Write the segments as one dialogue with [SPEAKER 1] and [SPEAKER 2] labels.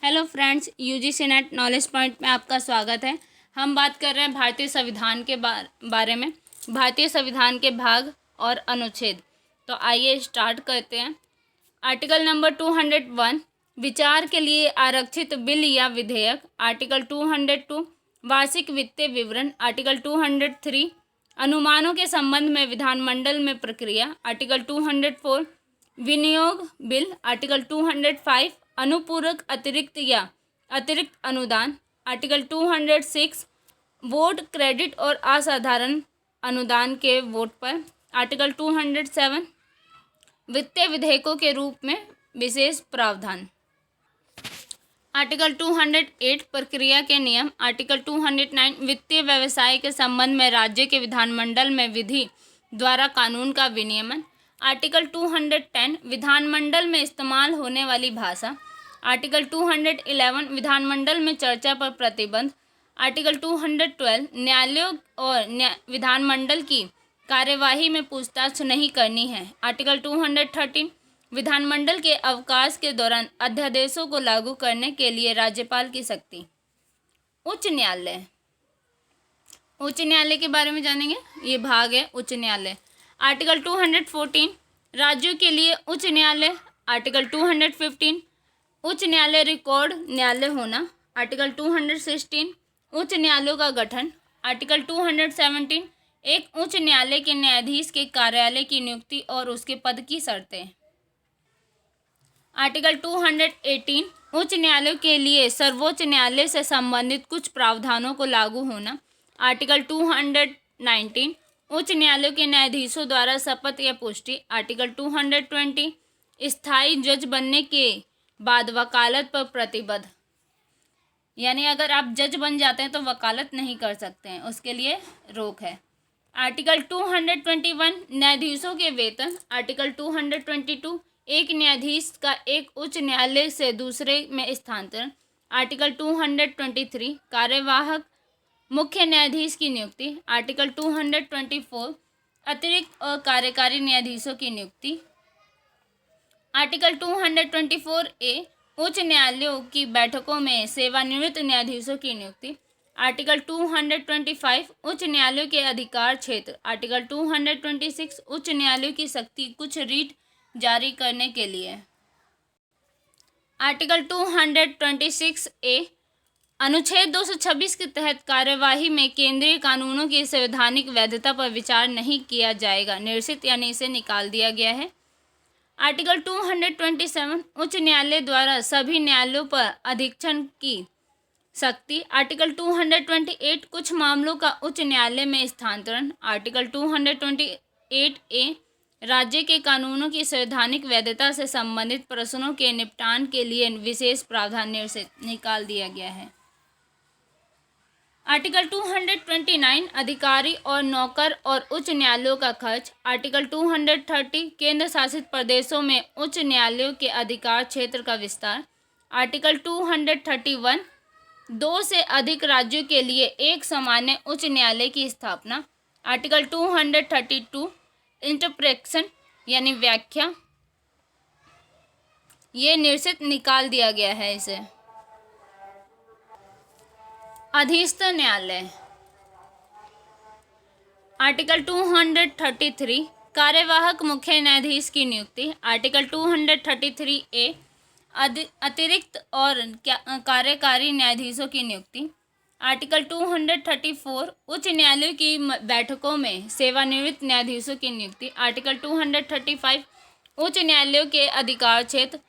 [SPEAKER 1] Hello friends, UGC net knowledge point में आपका स्वागत है। हम बात कर रहे हैं भारतीय संविधान के बारे में, भारतीय संविधान के भाग और अनुच्छेद। तो आइए स्टार्ट करते हैं। आर्टिकल नंबर 201 विचार के लिए आरक्षित बिल या विधेयक। आर्टिकल 202 वार्षिक वित्तीय विवरण। आर्टिकल 203 अनुमानों के संबंध में विधानमंडल में प्रक्रिया। आर्टिकल 204 विनियोग बिल। आर्टिकल 205 अनुपूरक अतिरिक्त या अतिरिक्त अनुदान। आर्टिकल 206 वोट क्रेडिट और असाधारण अनुदान के वोट पर। आर्टिकल 207 वित्तीय विधेयकों के रूप में विशेष प्रावधान। आर्टिकल 208 प्रक्रिया के नियम। आर्टिकल 209 वित्तीय व्यवसाय के संबंध में राज्य के विधानमंडल में विधि द्वारा कानून का विनियमन। आर्टिकल 210 विधानमंडल में इस्तेमाल होने वाली भाषा। आर्टिकल 211 विधानमंडल में चर्चा पर प्रतिबंध। आर्टिकल 212 न्यायालयों और विधानमंडल की कार्यवाही में पूछताछ नहीं करनी है। आर्टिकल 213 विधानमंडल के अवकाश के दौरान अध्यादेशों को लागू करने के लिए राज्यपाल की शक्ति। उच्च न्यायालय, उच्च न्यायालय के बारे में जानेंगे। ये भाग है उच्च न्यायालय। आर्टिकल 214 राज्यों के लिए उच्च न्यायालय। आर्टिकल 215 उच्च न्यायालय रिकॉर्ड न्यायालय होना। आर्टिकल 216 उच्च न्यायालयों का गठन। आर्टिकल 217 एक उच्च न्यायालय के न्यायाधीश के कार्यालय की नियुक्ति और उसके पद की शर्तें। आर्टिकल 218 उच्च न्यायालयों के लिए सर्वोच्च न्यायालय से संबंधित कुछ प्रावधानों को लागू होना। आर्टिकल 219 उच्च न्यायालयों के न्यायाधीशों द्वारा शपथ या पुष्टि। आर्टिकल 220 स्थायी जज बनने के बाद वकालत पर प्रतिबद्ध, यानी अगर आप जज बन जाते हैं तो वकालत नहीं कर सकते हैं, उसके लिए रोक है। आर्टिकल 221 न्यायाधीशों के वेतन। आर्टिकल 222 एक न्यायाधीश का एक उच्च न्यायालय से दूसरे में स्थानांतरण। आर्टिकल 223 कार्यवाहक मुख्य न्यायाधीश की नियुक्ति। आर्टिकल 224 अतिरिक्त और कार्यकारी न्यायाधीशों की नियुक्ति। आर्टिकल 224 ए उच्च न्यायालयों की बैठकों में सेवानिवृत्त न्यायाधीशों की नियुक्ति। आर्टिकल 225 उच्च न्यायालयों के अधिकार क्षेत्र। आर्टिकल 226 उच्च न्यायालयों की शक्ति कुछ रीट जारी करने के लिए। आर्टिकल 226 ए अनुच्छेद 226 के तहत कार्यवाही में केंद्रीय कानूनों की संवैधानिक वैधता पर विचार नहीं किया जाएगा, निरसित यानी इसे निकाल दिया गया है। आर्टिकल 227 उच्च न्यायालय द्वारा सभी न्यायालयों पर अधीक्षण की शक्ति। आर्टिकल 228 कुछ मामलों का उच्च न्यायालय में स्थानांतरण। आर्टिकल 228 ए राज्य के कानूनों की संवैधानिक वैधता से संबंधित प्रश्नों के निपटान के लिए विशेष प्रावधान निरसित निकाल दिया गया है। आर्टिकल 229 अधिकारी और नौकर और उच्च न्यायालयों का खर्च। आर्टिकल 230 केंद्र शासित प्रदेशों में उच्च न्यायालयों के अधिकार क्षेत्र का विस्तार। आर्टिकल 231 दो से अधिक राज्यों के लिए एक सामान्य उच्च न्यायालय की स्थापना। आर्टिकल 232 इंटरप्रेशन यानी व्याख्या, ये निरसित निकाल दिया गया है इसे। अधीनस्थ न्यायालय। आर्टिकल 233 कार्यवाहक मुख्य न्यायाधीश की नियुक्ति। आर्टिकल 233 ए अतिरिक्त और कार्यकारी न्यायाधीशों की नियुक्ति। आर्टिकल 234 उच्च न्यायालयों की बैठकों में सेवानिवृत्त न्यायाधीशों की नियुक्ति। आर्टिकल 235 उच्च न्यायालयों के अधिकार क्षेत्र।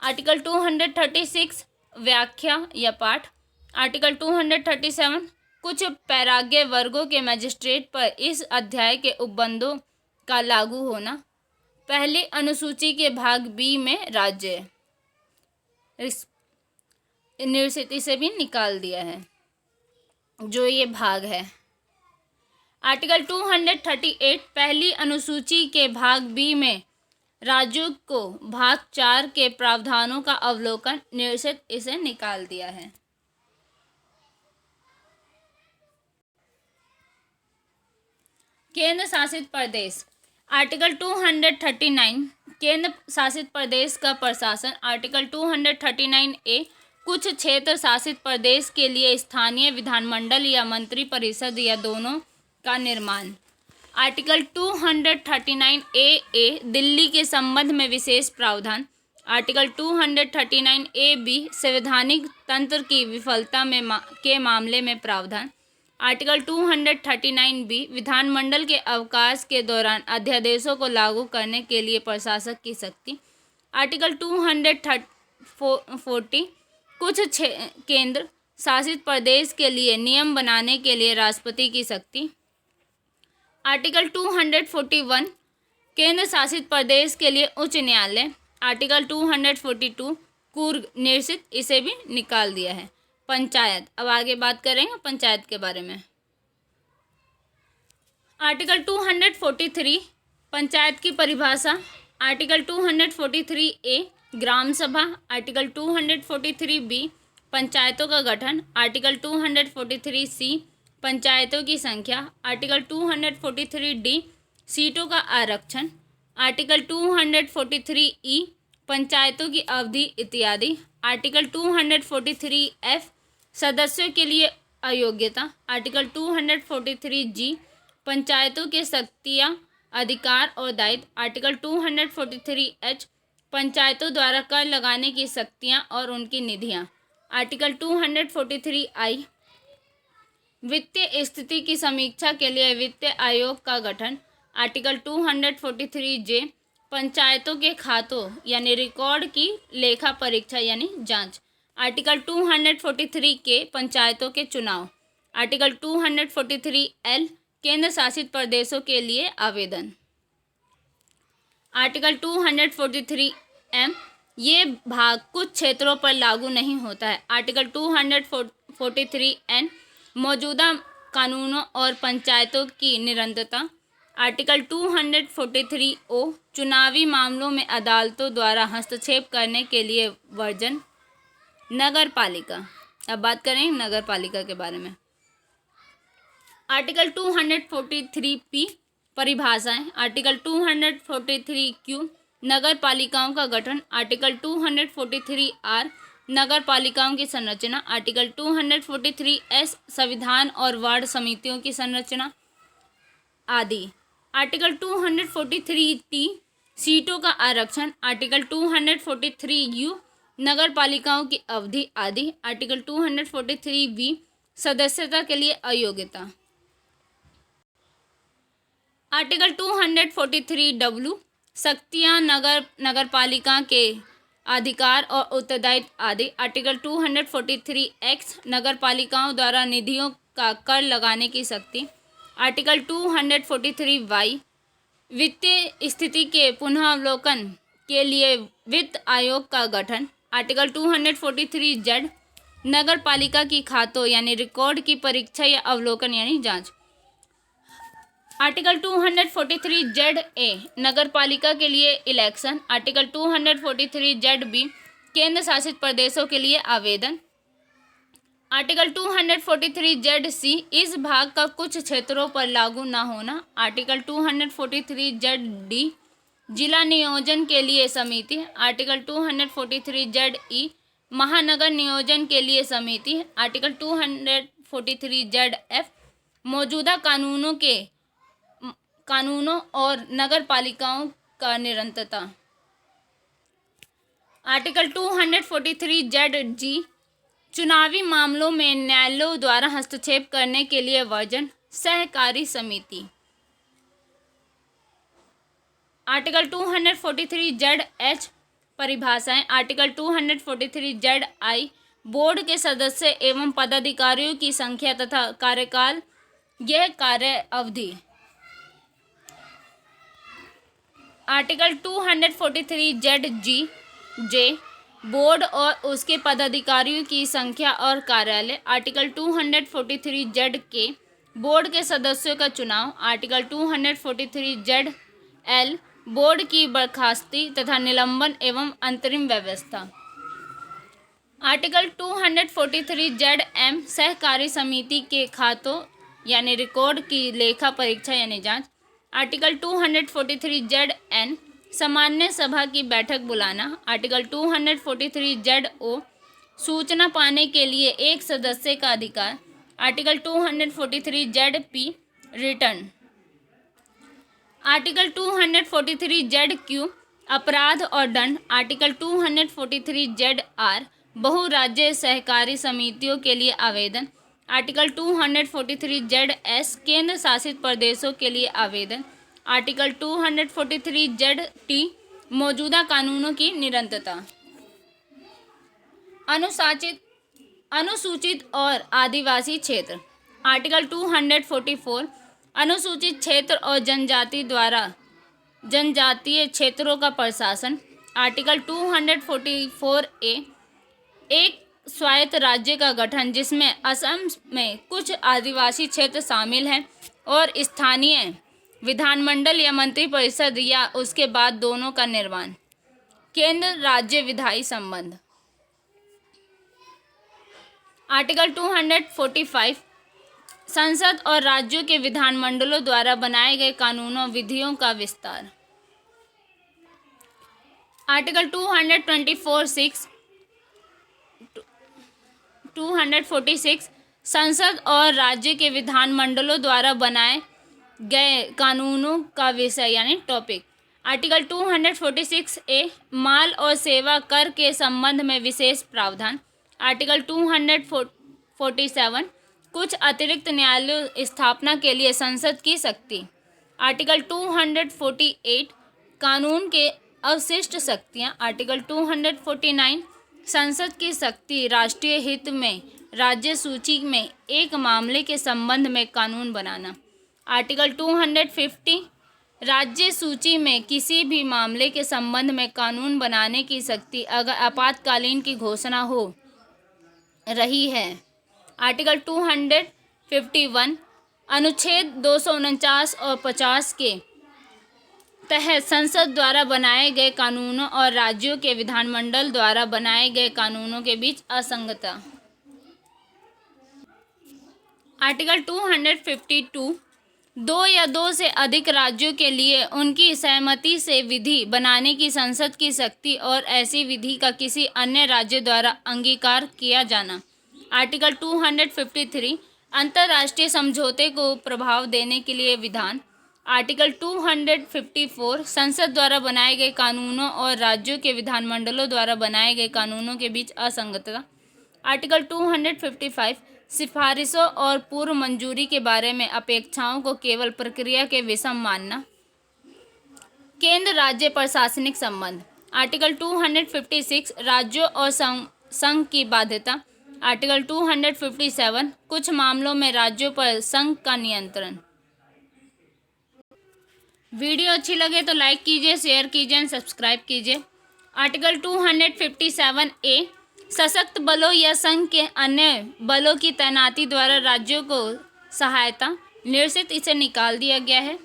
[SPEAKER 1] आर्टिकल 236 व्याख्या या पाठ। आर्टिकल 237 कुछ पैराग्य वर्गों के मजिस्ट्रेट पर इस अध्याय के उपबंधों का लागू होना। पहली अनुसूची के भाग बी में राज्य निरसित से भी निकाल दिया है जो ये भाग है। आर्टिकल 238 पहली अनुसूची के भाग बी में राज्यों को भाग 4 के प्रावधानों का अवलोकन, निरसित इसे निकाल दिया है। केंद्र शासित प्रदेश। आर्टिकल 239 केंद्र शासित प्रदेश का प्रशासन। आर्टिकल 239 ए कुछ क्षेत्र शासित प्रदेश के लिए स्थानीय विधानमंडल या मंत्री परिषद या दोनों का निर्माण। आर्टिकल 239 ए दिल्ली के संबंध में विशेष प्रावधान। आर्टिकल 239 ए बी संवैधानिक तंत्र की विफलता के मामले में प्रावधान। आर्टिकल 239 बी विधानमंडल के अवकाश के दौरान अध्यादेशों को लागू करने के लिए प्रशासक की शक्ति। आर्टिकल 240 कुछ केंद्र शासित प्रदेश के लिए नियम बनाने के लिए राष्ट्रपति की शक्ति। आर्टिकल 241 केंद्र शासित प्रदेश के लिए उच्च न्यायालय। आर्टिकल 242 पूर्व निर्सित, इसे भी निकाल दिया है। पंचायत, अब आगे बात करेंगे पंचायत के बारे में। आर्टिकल 243 पंचायत की परिभाषा। आर्टिकल 243 ए ग्राम सभा। आर्टिकल 243 बी पंचायतों का गठन। आर्टिकल 243 सी पंचायतों की संख्या। आर्टिकल 243 डी सीटों का आरक्षण। आर्टिकल 243 ई पंचायतों की अवधि इत्यादि। आर्टिकल 243 एफ सदस्यों के लिए अयोग्यता। आर्टिकल 243 जी पंचायतों के शक्तियाँ, अधिकार और दायित्व। आर्टिकल 243 एच पंचायतों द्वारा कर लगाने की शक्तियाँ और उनकी निधियाँ। आर्टिकल 243 आई वित्तीय स्थिति की समीक्षा के लिए वित्तीय आयोग का गठन। आर्टिकल 243 जे पंचायतों के खातों यानी रिकॉर्ड की लेखा परीक्षा यानी जांच। आर्टिकल 243 के पंचायतों के चुनाव। आर्टिकल 243 एल केंद्र शासित प्रदेशों के लिए आवेदन। आर्टिकल 243 एम ये भाग कुछ क्षेत्रों पर लागू नहीं होता है। आर्टिकल 243 एन मौजूदा कानूनों और पंचायतों की निरंतरता। आर्टिकल 243 ओ चुनावी मामलों में अदालतों द्वारा हस्तक्षेप करने के लिए वर्जन। नगर पालिका, अब बात करें नगर पालिका के बारे में। आर्टिकल 243 पी परिभाषाएं। आर्टिकल 243 क्यू नगर पालिकाओं का गठन। आर्टिकल 243 आर नगर पालिकाओं की संरचना। आर्टिकल 243 एस संविधान और वार्ड समितियों की संरचना आदि। आर्टिकल 243 टी सीटों का आरक्षण। आर्टिकल 243 यू नगर पालिकाओं की अवधि आदि। आर्टिकल 243 वी सदस्यता के लिए अयोग्यता। आर्टिकल 243 डब्ल्यू शक्तियाँ, नगरपालिका के अधिकार और उत्तरदायित्व आदि। आर्टिकल 243 एक्स नगरपालिकाओं द्वारा निधियों का कर लगाने की शक्ति। आर्टिकल 243 वाई वित्तीय स्थिति के पुनरावलोकन के लिए वित्त आयोग का गठन। आर्टिकल 243 जेड नगर पालिका की खातों यानी रिकॉर्ड की परीक्षा या अवलोकन यानी जांच। आर्टिकल 243 जेड ए नगर पालिका के लिए इलेक्शन। आर्टिकल 243 जेड बी केंद्र शासित प्रदेशों के लिए आवेदन। आर्टिकल 243 जेड सी इस भाग का कुछ क्षेत्रों पर लागू न होना। आर्टिकल 243 जेड डी जिला नियोजन के लिए समिति। आर्टिकल 243 जेड ई महानगर नियोजन के लिए समिति। आर्टिकल 243 जेड एफ मौजूदा कानूनों और नगर पालिकाओं का निरंतरता। आर्टिकल 243 जेड जी चुनावी मामलों में न्यायालयों द्वारा हस्तक्षेप करने के लिए वर्जन सहकारी समिति। आर्टिकल 243 जेड एच परिभाषाएं। आर्टिकल 243 जेड आई बोर्ड के सदस्य एवं पदाधिकारियों की संख्या तथा कार्यकाल यह कार्य अवधि। आर्टिकल 243 जेड जी जे बोर्ड और उसके पदाधिकारियों की संख्या और कार्यालय। आर्टिकल 243 जेड के बोर्ड के सदस्यों का चुनाव। आर्टिकल 243 जेड एल बोर्ड की बर्खास्ती तथा निलंबन एवं अंतरिम व्यवस्था। आर्टिकल 243 जेड एम सहकारी समिति के खातों यानी रिकॉर्ड की लेखा परीक्षा यानी जांच। आर्टिकल 243 जेड एन सामान्य सभा की बैठक बुलाना। आर्टिकल 243 जेड ओ सूचना पाने के लिए एक सदस्य का अधिकार। Article 243 ZP return. Article 243 ZQ अपराध और दंड। आर्टिकल 243 ZR बहुराज्य सहकारी समितियों के लिए आवेदन। आर्टिकल 243 ZS केंद्र शासित प्रदेशों के लिए आवेदन। आर्टिकल 243 ZT मौजूदा कानूनों की निरंतरता। अनुसूचित और आदिवासी क्षेत्र। आर्टिकल 244 अनुसूचित क्षेत्र और जनजातीय क्षेत्रों का प्रशासन। आर्टिकल 244A एक स्वायत्त राज्य का गठन जिसमें असम में कुछ आदिवासी क्षेत्र शामिल हैं और स्थानीय विधानमंडल या मंत्रिपरिषद या उसके बाद दोनों का निर्माण। केंद्र राज्य विधायी संबंध। आर्टिकल 245 संसद और राज्यों के विधानमंडलों द्वारा बनाए गए कानूनों विधियों का विस्तार। आर्टिकल 246 संसद और राज्य के विधानमंडलों द्वारा बनाए गए कानूनों का विषय यानी टॉपिक। आर्टिकल 246A माल और सेवा कर के संबंध में विशेष प्रावधान। आर्टिकल 247 कुछ अतिरिक्त न्यायालयों स्थापना के लिए संसद की शक्ति। आर्टिकल 248 कानून के अवशिष्ट शक्तियाँ। आर्टिकल 249 संसद की शक्ति राष्ट्रीय हित में राज्य सूची में एक मामले के संबंध में कानून बनाना। आर्टिकल 250 राज्य सूची में किसी भी मामले के संबंध में कानून बनाने की शक्ति अगर आपातकालीन की घोषणा हो रही है। आर्टिकल 251 अनुच्छेद 249 और 50 के तहत संसद द्वारा बनाए गए कानूनों और राज्यों के विधानमंडल द्वारा बनाए गए कानूनों के बीच असंगतता। आर्टिकल 252 दो या दो से अधिक राज्यों के लिए उनकी सहमति से विधि बनाने की संसद की शक्ति और ऐसी विधि का किसी अन्य राज्य द्वारा अंगीकार किया जाना। आर्टिकल 253 अंतर्राष्ट्रीय समझौते को प्रभाव देने के लिए विधान। आर्टिकल 254 संसद द्वारा बनाए गए कानूनों और राज्यों के विधानमंडलों द्वारा बनाए गए कानूनों के बीच असंगतता। आर्टिकल 255 सिफारिशों और पूर्व मंजूरी के बारे में अपेक्षाओं को केवल प्रक्रिया के विषम मानना। केंद्र राज्य प्रशासनिक संबंध। आर्टिकल 256 राज्यों और संघ की बाध्यता। आर्टिकल 257 कुछ मामलों में राज्यों पर संघ का नियंत्रण। वीडियो अच्छी लगे तो लाइक कीजिए, शेयर कीजिए एंड सब्सक्राइब कीजिए। आर्टिकल 257A सशक्त बलों या संघ के अन्य बलों की तैनाती द्वारा राज्यों को सहायता निश्चित इसे निकाल दिया गया है।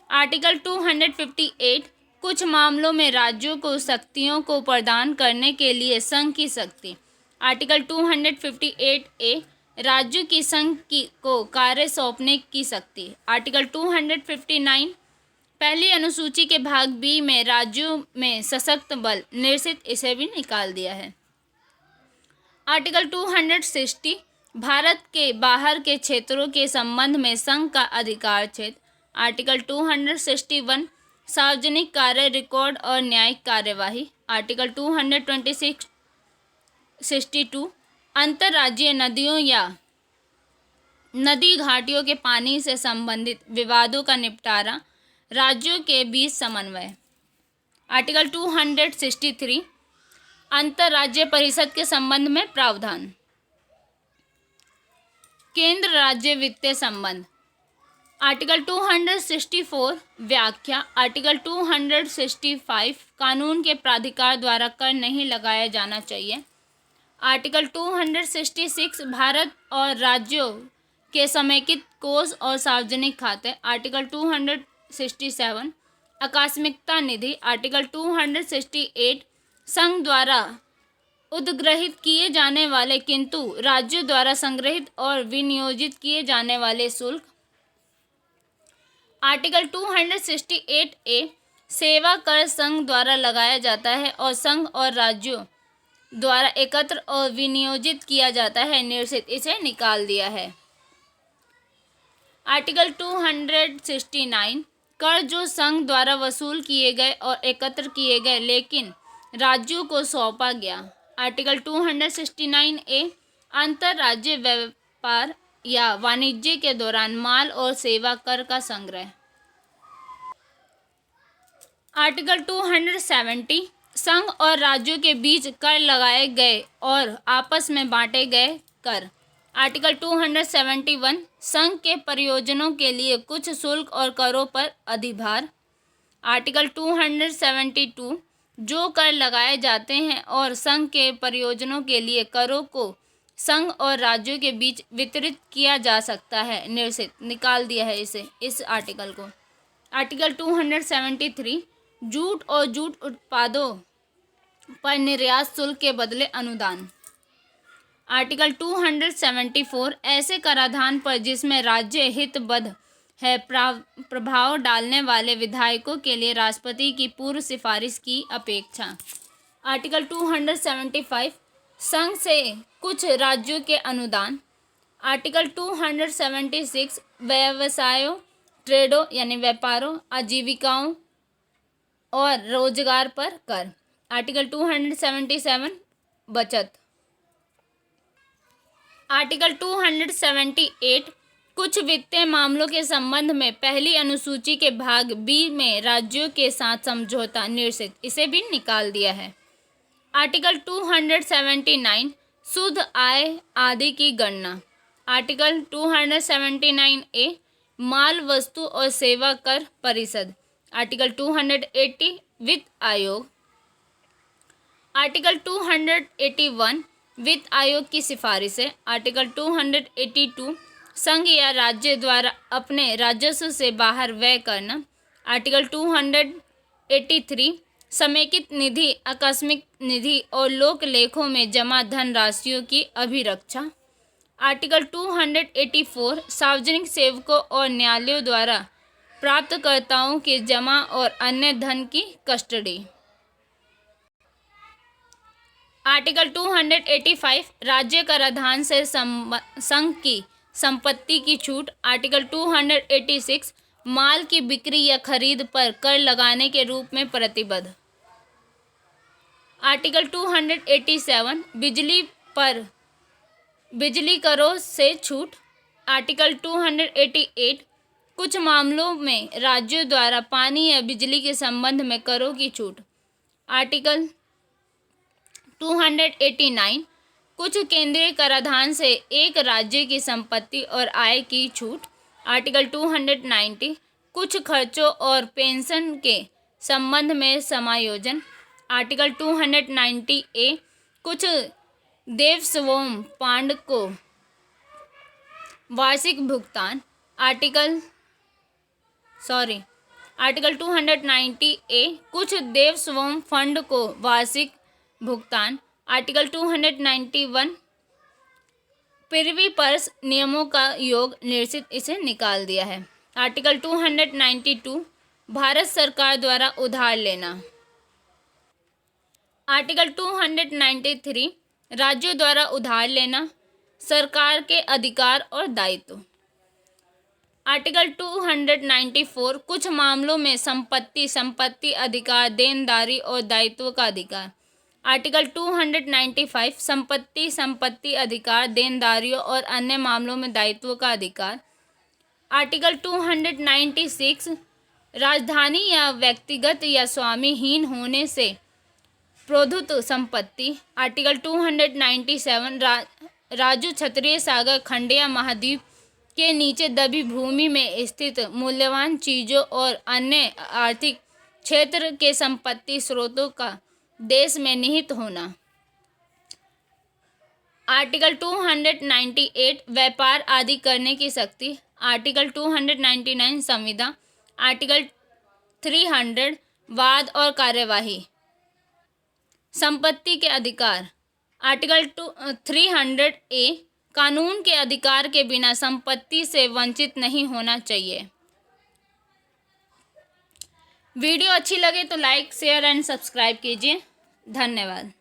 [SPEAKER 1] आर्टिकल 258 कुछ मामलों में राज्यों को शक्तियों को प्रदान करने के लिए संघ की शक्ति। आर्टिकल 258A राज्यों की संघ को कार्य सौंपने की शक्ति। आर्टिकल 259 पहली अनुसूची के भाग बी में राज्यों में सशक्त बल निश्चित इसे भी निकाल दिया है। आर्टिकल 260 भारत के बाहर के क्षेत्रों के संबंध में संघ का अधिकार क्षेत्र। आर्टिकल 261 सार्वजनिक कार्य रिकॉर्ड और न्यायिक कार्यवाही। आर्टिकल 262 अंतर्राज्यीय नदियों या नदी घाटियों के पानी से संबंधित विवादों का निपटारा राज्यों के बीच समन्वय। आर्टिकल 263 अंतर्राज्य परिषद के संबंध में प्रावधान। केंद्र राज्य वित्तीय संबंध। आर्टिकल 264 व्याख्या। आर्टिकल 265 कानून के प्राधिकार द्वारा कर नहीं लगाया जाना चाहिए। आर्टिकल 266 भारत और राज्यों के समेकित कोष और सार्वजनिक खाते। आर्टिकल 267 आकस्मिकता निधि। आर्टिकल 268 संघ द्वारा उद्ग्रहित किए जाने वाले किंतु राज्यों द्वारा संग्रहित और विनियोजित किए जाने वाले शुल्क। आर्टिकल 268A सेवा कर संघ द्वारा लगाया जाता है और संघ और राज्यों द्वारा एकत्र और विनियोजित किया जाता है, निश्चित इसे निकाल दिया है। आर्टिकल 269 कर जो संघ द्वारा वसूल किए गए और एकत्र किए गए लेकिन राज्यों को सौंपा गया। आर्टिकल 269 ए अंतर्राज्यीय व्यापार या वाणिज्य के दौरान माल और सेवा कर का संग्रह। आर्टिकल 270 संघ और राज्यों के बीच कर लगाए गए और आपस में बांटे गए कर। आर्टिकल 271 संघ के प्रयोजनों के लिए कुछ शुल्क और करों पर अधिभार। आर्टिकल 272 जो कर लगाए जाते हैं और संघ के प्रयोजनों के लिए करों को संघ और राज्यों के बीच वितरित किया जा सकता है, निश्चित निकाल दिया है इस आर्टिकल को। आर्टिकल 273 जूट और जूट उत्पादों पर निर्यात शुल्क के बदले अनुदान। आर्टिकल 274 ऐसे कराधान पर जिसमें राज्य हितबद्ध है प्रभाव डालने वाले विधायकों के लिए राष्ट्रपति की पूर्व सिफारिश की अपेक्षा। आर्टिकल 275 संघ से कुछ राज्यों के अनुदान। आर्टिकल 276 व्यवसायों, ट्रेडों यानी व्यापारों, आजीविकाओं और रोजगार पर कर। आर्टिकल 277 बचत। आर्टिकल 278 कुछ वित्तीय मामलों के संबंध में पहली अनुसूची के भाग बी में राज्यों के साथ समझौता, निश्चित इसे भी निकाल दिया है। आर्टिकल 279 शुद्ध आय आदि की गणना। आर्टिकल 279 ए माल वस्तु और सेवा कर परिषद। आर्टिकल 280 वित्त आयोग। आर्टिकल 281 वित्त आयोग की सिफारिशें। आर्टिकल 282 संघ या राज्य द्वारा अपने राजस्व से बाहर व्यय करना। आर्टिकल 283 समेकित निधि, आकस्मिक निधि और लोक लेखों में जमा धन राशियों की अभिरक्षा। आर्टिकल 284 सार्वजनिक सेवकों और न्यायालयों द्वारा प्राप्तकर्ताओं के जमा और अन्य धन की कस्टडी। आर्टिकल 285 राज्य कराधान से संघ की संपत्ति की छूट। आर्टिकल 286 माल की बिक्री या खरीद पर कर लगाने के रूप में प्रतिबद्ध। आर्टिकल 287 बिजली करों से छूट। आर्टिकल 288 कुछ मामलों में राज्यों द्वारा पानी या बिजली के संबंध में करों की छूट। आर्टिकल 289 कुछ केंद्रीय कराधान से एक राज्य की संपत्ति और आय की छूट। आर्टिकल 290 कुछ खर्चों और पेंशन के संबंध में समायोजन। आर्टिकल 290 ए कुछ देवस्वम फंड को वार्षिक भुगतान। आर्टिकल 290 ए कुछ देवस्वम फंड को वार्षिक भुगतान। आर्टिकल 291 प्रिवी पर्स नियमों का योग, निश्चित इसे निकाल दिया है। आर्टिकल 292 भारत सरकार द्वारा उधार लेना। आर्टिकल 293 राज्यों द्वारा उधार लेना, सरकार के अधिकार और दायित्व। आर्टिकल 294 कुछ मामलों में संपत्ति अधिकार, देनदारी और दायित्व का अधिकार। आर्टिकल 295 संपत्ति अधिकार, देनदारियों और अन्य मामलों में दायित्व का अधिकार। आर्टिकल 296 राजधानी या व्यक्तिगत या स्वामीहीन होने से प्रोद्भूत संपत्ति। आर्टिकल 297 राज्य क्षत्रिय सागर खंड या महाद्वीप के नीचे दबी भूमि में स्थित मूल्यवान चीजों और अन्य आर्थिक क्षेत्र के संपत्ति स्रोतों का देश में निहित होना। आर्टिकल 298 व्यापार आदि करने की शक्ति। आर्टिकल 299 संविदा। आर्टिकल 300 वाद और कार्यवाही। संपत्ति के अधिकार। आर्टिकल 300 ए कानून के अधिकार के बिना संपत्ति से वंचित नहीं होना चाहिए। वीडियो अच्छी लगे तो लाइक, शेयर एंड सब्सक्राइब कीजिए। धन्यवाद।